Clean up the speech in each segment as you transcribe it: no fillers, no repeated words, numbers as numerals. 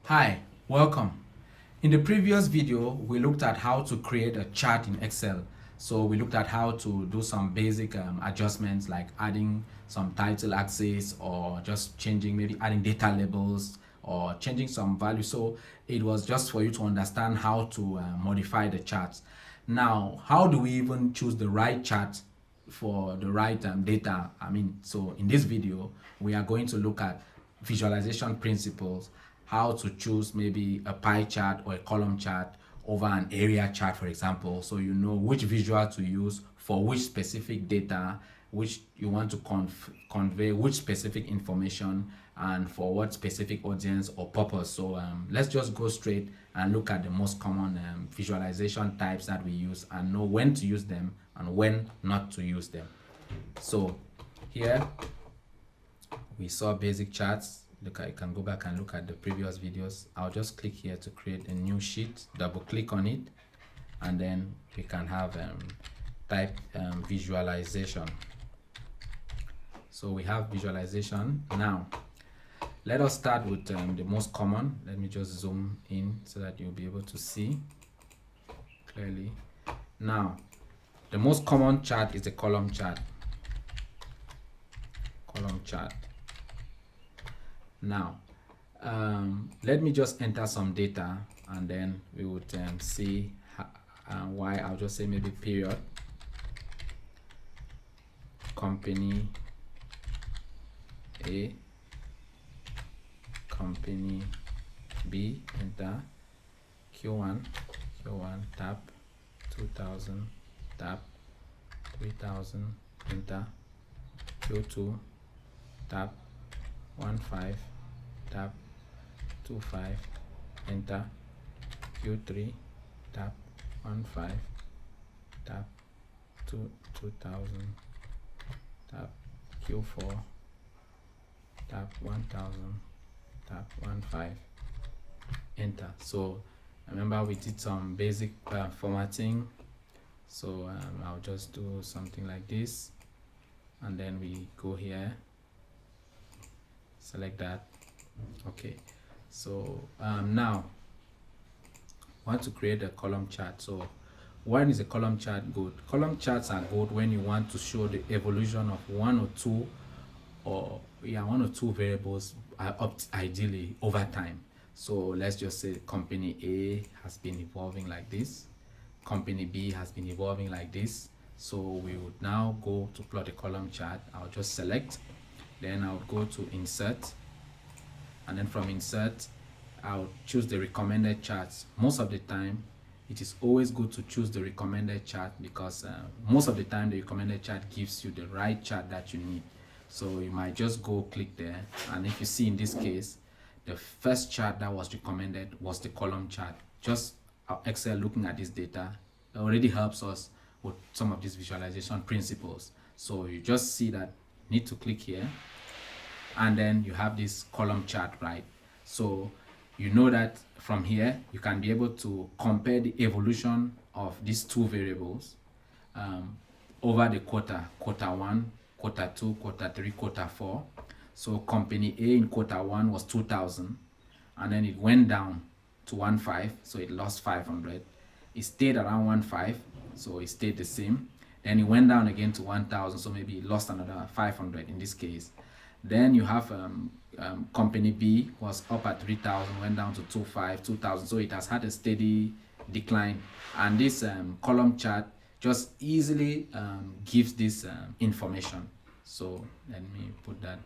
Hi, welcome. In the previous video, we looked at how to create a chart in Excel. So we looked at how to do some basic adjustments like adding some title axis or just changing, maybe adding data labels or changing some value. So it was just for you to understand how to modify the charts. Now, how do we even choose the right chart for the right data? So in this video, we are going to look at visualization principles, how to choose maybe a pie chart or a column chart over an area chart, for example, so you know which visual to use for which specific data, which you want to convey which specific information and for what specific audience or purpose. So let's just go straight and look at the most common visualization types that we use and know when to use them and when not to use them. So here we saw basic charts. Look, I can go back and look at the previous videos. I'll just click here to create a new sheet, double click on it, and then we can have type visualization. So we have visualization. Now let us start with the most common. Let me just zoom in so that you'll be able to see clearly. Now the most common chart is the column chart. Now let me just enter some data and then we would see why. I'll just say maybe period, company A, company B, enter, Q1 tab, 2000 tab, 3000, enter, Q2 tab, 15 tab, 25, enter, Q3 tab, 15 tab, 2000 tab, Q4 tab, 1000 tab, 15, enter. So remember we did some basic formatting, so I'll just do something like this and then we go here, select that. Okay, so now I want to create a column chart. So when is a column chart good? Column charts are good when you want to show the evolution of one or two variables ideally over time. So let's just say company A has been evolving like this, company B has been evolving like this. So we would now go to plot a column chart. I'll just select, then I'll go to insert, and then from insert I'll choose the recommended charts. Most of the time it is always good to choose the recommended chart because most of the time the recommended chart gives you the right chart that you need. So you might just go click there, and if you see in this case the first chart that was recommended was the column chart. Just Excel looking at this data already helps us with some of these visualization principles. So you just see that need to click here and then you have this column chart, right? So you know that from here you can be able to compare the evolution of these two variables over the quarter 1, quarter 2, quarter 3, quarter 4. So company A in quarter 1 was 2000 and then it went down to 15, so it lost 500. It stayed around 15, so it stayed the same. Then it went down again to 1000, so maybe it lost another 500 in this case. Then you have company B was up at 3000, went down to 2000, so it has had a steady decline. And this column chart just easily gives this information. So let me put that,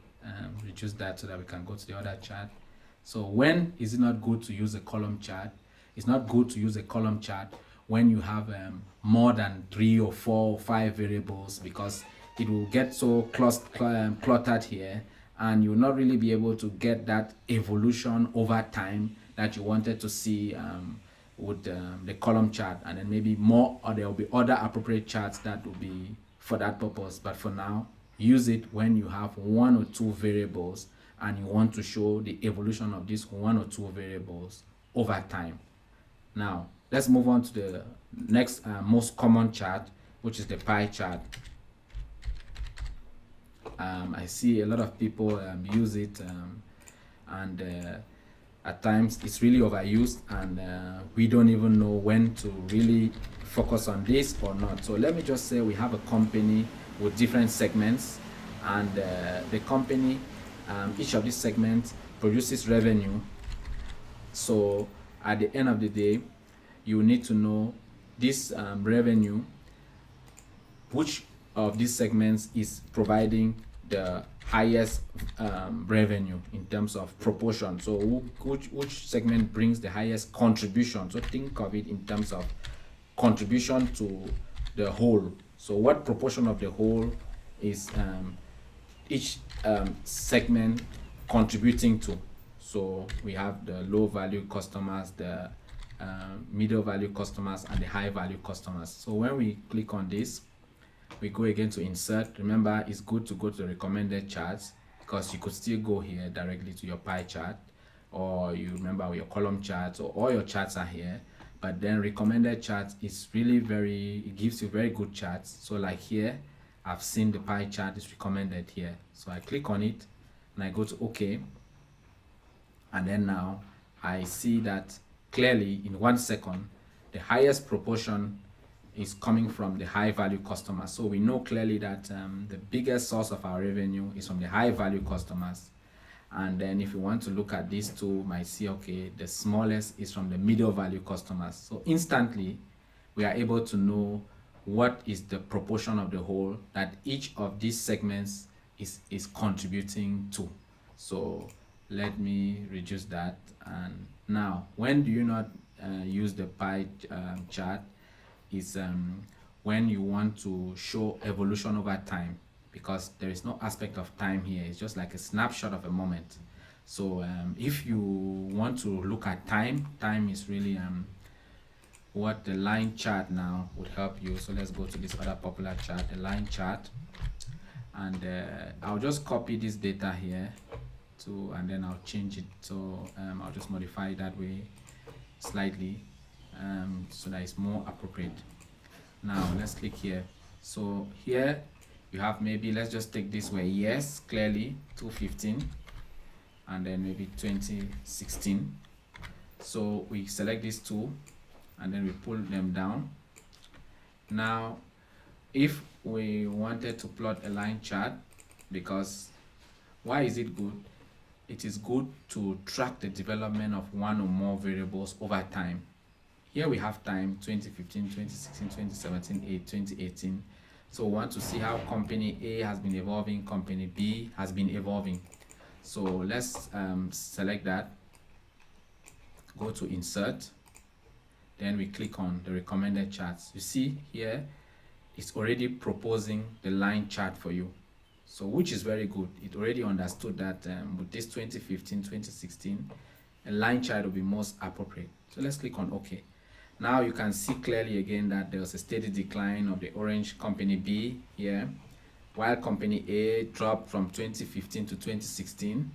reduce that so that we can go to the other chart. So when is it not good to use a column chart? It's not good to use a column chart when you have more than 3 or 4 or 5 variables, because it will get so cluttered here and you will not really be able to get that evolution over time that you wanted to see with the column chart. And then maybe more, or there will be other appropriate charts that will be for that purpose. But for now, use it when you have 1 or 2 variables and you want to show the evolution of these 1 or 2 variables over time. Now let's move on to the next most common chart, which is the pie chart. I see a lot of people use it, and at times it's really overused, and we don't even know when to really focus on this or not. So let me just say we have a company with different segments, and the company, each of these segments produces revenue. So at the end of the day, you need to know this revenue, which of these segments is providing the highest revenue in terms of proportion. So which segment brings the highest contribution. So think of it in terms of contribution to the whole. So what proportion of the whole is each segment contributing to. So we have the low value customers, the middle value customers, and the high value customers. So when we click on this, we go again to insert. Remember, it's good to go to the recommended charts, because you could still go here directly to your pie chart, or you remember your column charts, or all your charts are here. But then recommended charts is really it gives you very good charts. So like here, I've seen the pie chart is recommended here. So I click on it and I go to OK. And then now I see that clearly in 1 second, the highest proportion is coming from the high value customers. So we know clearly that the biggest source of our revenue is from the high value customers. And then if you want to look at these two, you might see, okay, the smallest is from the middle value customers. So instantly, we are able to know what is the proportion of the whole that each of these segments is contributing to. So let me reduce that. And now, when do you not use the pie chart? Is when you want to show evolution over time, because there is no aspect of time here. It's just like a snapshot of a moment. So if you want to look at time is really what the line chart now would help you. So let's go to this other popular chart, the line chart, and I'll just copy this data here and then I'll change it. So I'll just modify it that way slightly, so that it's more appropriate. Now let's click here. So here you have, maybe let's just take this way, yes, clearly 2015, and then maybe 2016. So we select these two and then we pull them down. Now if we wanted to plot a line chart, because why is it good? It is good to track the development of one or more variables over time. Here we have time 2015, 2016, 2017, 2018. So we want to see how company A has been evolving, company B has been evolving. So let's select that, go to insert, then we click on the recommended charts. You see here, it's already proposing the line chart for you. So which is very good. It already understood that with this 2015, 2016, a line chart will be most appropriate. So let's click on OK. Now you can see clearly again that there was a steady decline of the orange company B here, while company A dropped from 2015 to 2016,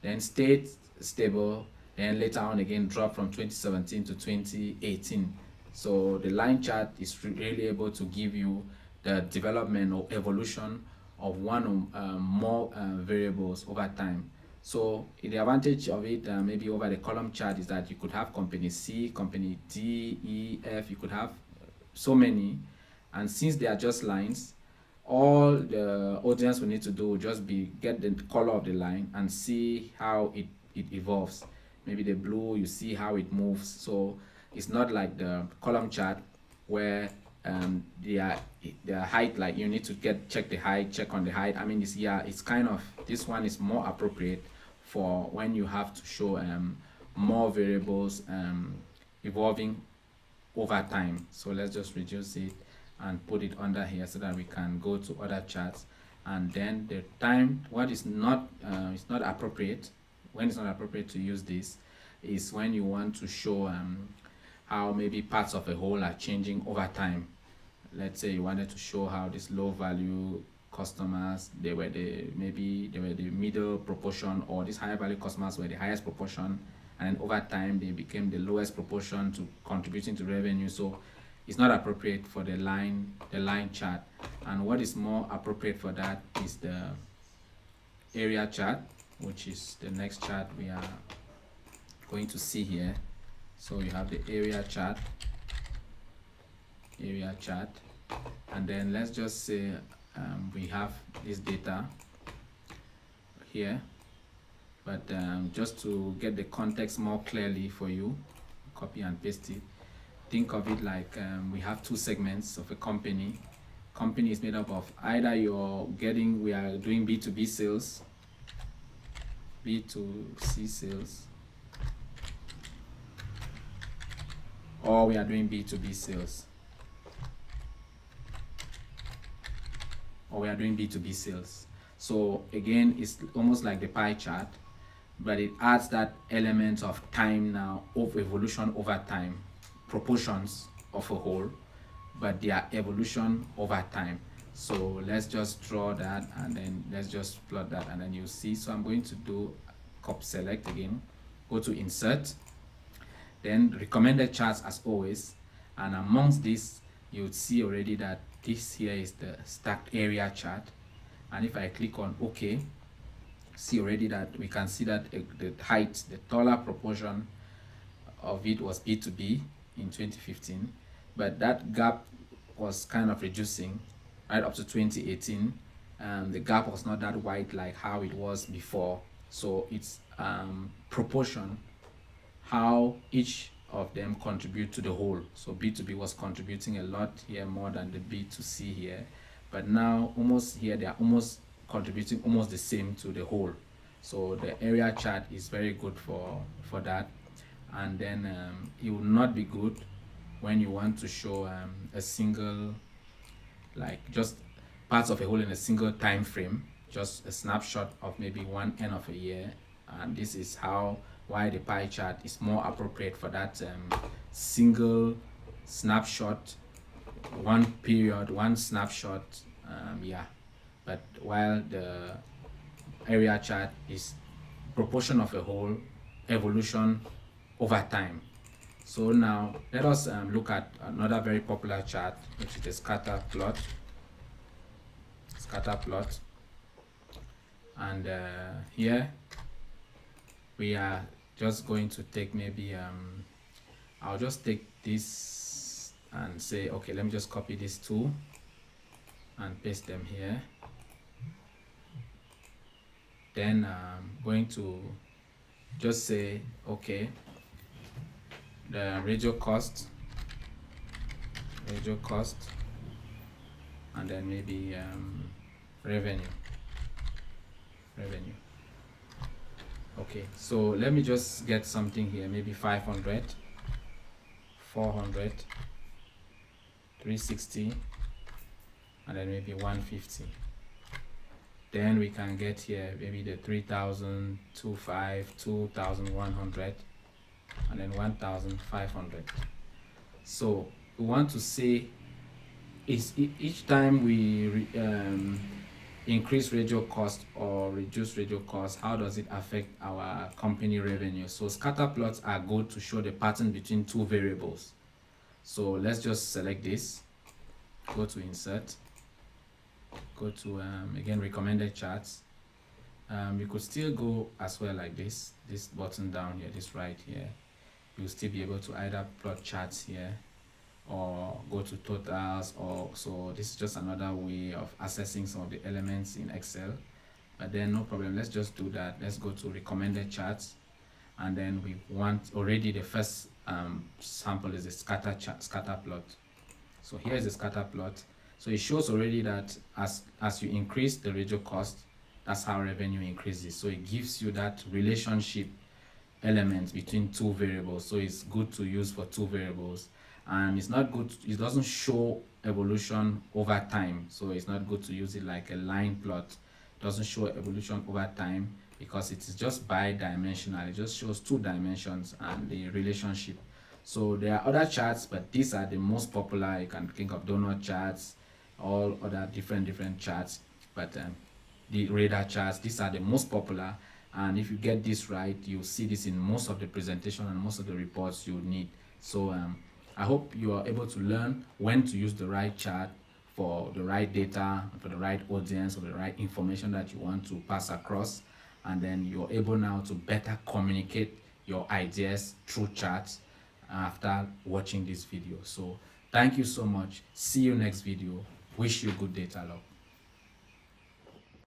then stayed stable, then later on again dropped from 2017 to 2018. So the line chart is really able to give you the development or evolution of one or more variables over time. So the advantage of it, maybe over the column chart, is that you could have company C, company D, E, F, you could have so many, and since they are just lines, all the audience will need to do will just be get the color of the line and see how it evolves. Maybe the blue, you see how it moves. So it's not like the column chart where their height, like you need to check the height, check on the height. I mean, it's kind of, this one is more appropriate for when you have to show more variables evolving over time. So let's just reduce it and put it under here so that we can go to other charts. And then the time, what is not it's not appropriate, when it's not appropriate to use this, is when you want to show how maybe parts of a whole are changing over time. Let's say you wanted to show how this low value customers, they were the middle proportion, or these high value customers were the highest proportion, and then over time they became the lowest proportion to contributing to revenue. So it's not appropriate for the line chart. And what is more appropriate for that is the area chart, which is the next chart we are going to see here. So you have the area chart, and then let's just say we have this data here, but just to get the context more clearly for you, copy and paste it. Think of it like we have two segments of a company. Company is made up of either we are doing B2B sales, B2C sales, or we are doing B2B sales, So again, it's almost like the pie chart, but it adds that element of time now, of evolution over time, proportions of a whole, but their evolution over time. So let's just draw that, and then let's just plot that, and then you see. So I'm going to do copy select again, go to insert, then recommended charts as always, and amongst this you'll see already that this here is the stacked area chart. And if I click on OK, see already that we can see that the height, the taller proportion of it was B2B in 2015, but that gap was kind of reducing right up to 2018. The gap was not that wide like how it was before. So it's proportion, how each of them contribute to the whole. So B2B was contributing a lot here, more than the B2C here, but now almost here they are almost contributing almost the same to the whole. So the area chart is very good for that. And then it will not be good when you want to show a single, like just parts of a whole in a single time frame, just a snapshot of maybe one end of a year. And this is why the pie chart is more appropriate for that single snapshot, one period, one snapshot. But while the area chart is proportion of a whole, evolution over time. So now let us look at another very popular chart, which is the scatter plot. And here we are just going to take maybe I'll just take this and say, okay, let me just copy these two and paste them here. Then I'm going to just say, okay, the radio cost, and then maybe revenue. Okay, so let me just get something here, maybe 500, 400, 360, and then maybe 150. Then we can get here maybe the 3,000, 2,500, 2,100, and then 1,500. So we want to say is each time we increase radio cost or reduce radio cost, how does it affect our company revenue? So scatter plots are good to show the pattern between two variables. So let's just select this, go to insert, go to again recommended charts. You could still go as well like this button down here, this right here. You'll still be able to either plot charts here or go to totals, or so this is just another way of accessing some of the elements in Excel. But then no problem, let's just do that. Let's go to recommended charts, and then we want already the first sample is a scatter plot. So here is the scatter plot. So it shows already that as you increase the radio cost, that's how revenue increases. So it gives you that relationship element between two variables. So it's good to use for two variables, and it's not good, it doesn't show evolution over time. So it's not good to use it like a line plot. It doesn't show evolution over time because it is just bi-dimensional. It just shows two dimensions and the relationship. So there are other charts, but these are the most popular. You can think of donut charts, all other different charts, but the radar charts, these are the most popular. And if you get this right, you'll see this in most of the presentation and most of the reports you need. So I hope you are able to learn when to use the right chart for the right data, for the right audience, or the right information that you want to pass across. And then you're able now to better communicate your ideas through chat after watching this video. So thank you so much. See you next video. Wish you good data log.